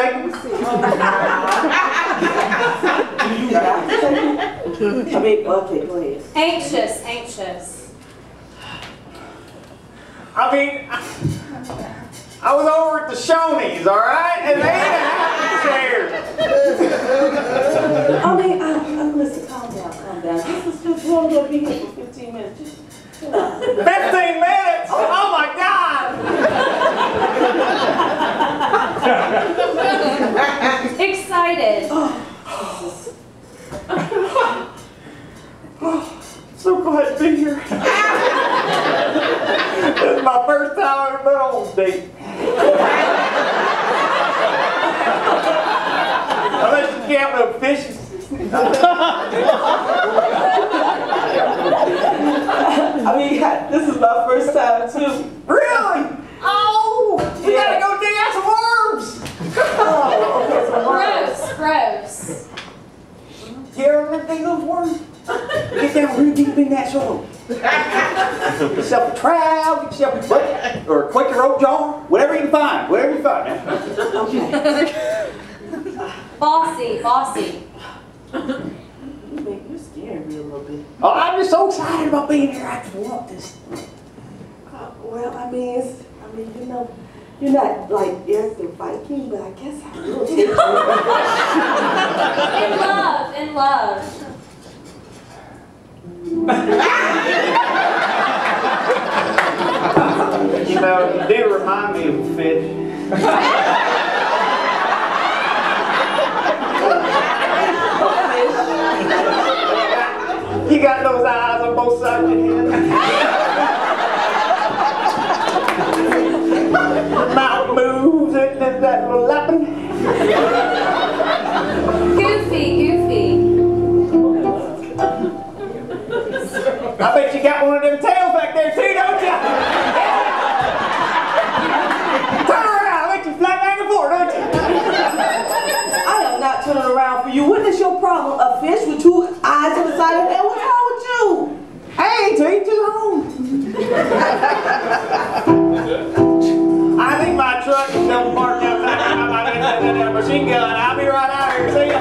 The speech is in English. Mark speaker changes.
Speaker 1: take him?
Speaker 2: I mean, okay, go ahead.
Speaker 3: Anxious.
Speaker 1: I mean, I was over at the Shoney's, all right? And they had a happy chair.
Speaker 2: I mean, listen, calm down. This is just, we're only going to be here for 15 minutes. Just,
Speaker 1: 15 minutes? Oh my God!
Speaker 3: Excited.
Speaker 1: So glad to be here. This is my first time I've ever been on a date. Unless you count the fishes.
Speaker 2: I mean, this is my first time too.
Speaker 1: Really? Oh! We gotta go dig out some worms!
Speaker 3: Gross.
Speaker 1: You ever dig those worms? Get down real deep in that soil. Get yourself a trowel, get yourself a bucket, or a Quaker oat jar, whatever you can find. Whatever you find.
Speaker 2: Okay.
Speaker 3: Bossy.
Speaker 2: You're scaring me a little bit.
Speaker 1: Oh, I'm just so excited about being here. I just want this.
Speaker 2: Well, I mean, you know, you're not like Eric the Viking, but I guess I will take you.
Speaker 3: In love.
Speaker 1: You know, you do remind me of a fish. You got those eyes on both sides of your head. Your mouth moves and does that little lapping.
Speaker 3: Goofy.
Speaker 1: I bet you got one of them tails back there too, don't you? Turn around, let you fly back and forth, don't you?
Speaker 2: I am not turning around for you. What is your problem? A fish with two eyes on the side of the head? What's wrong with you?
Speaker 1: Hey, to each his own. I think my truck is still parked outside. I got my machine gun. I'll be right out here. See ya.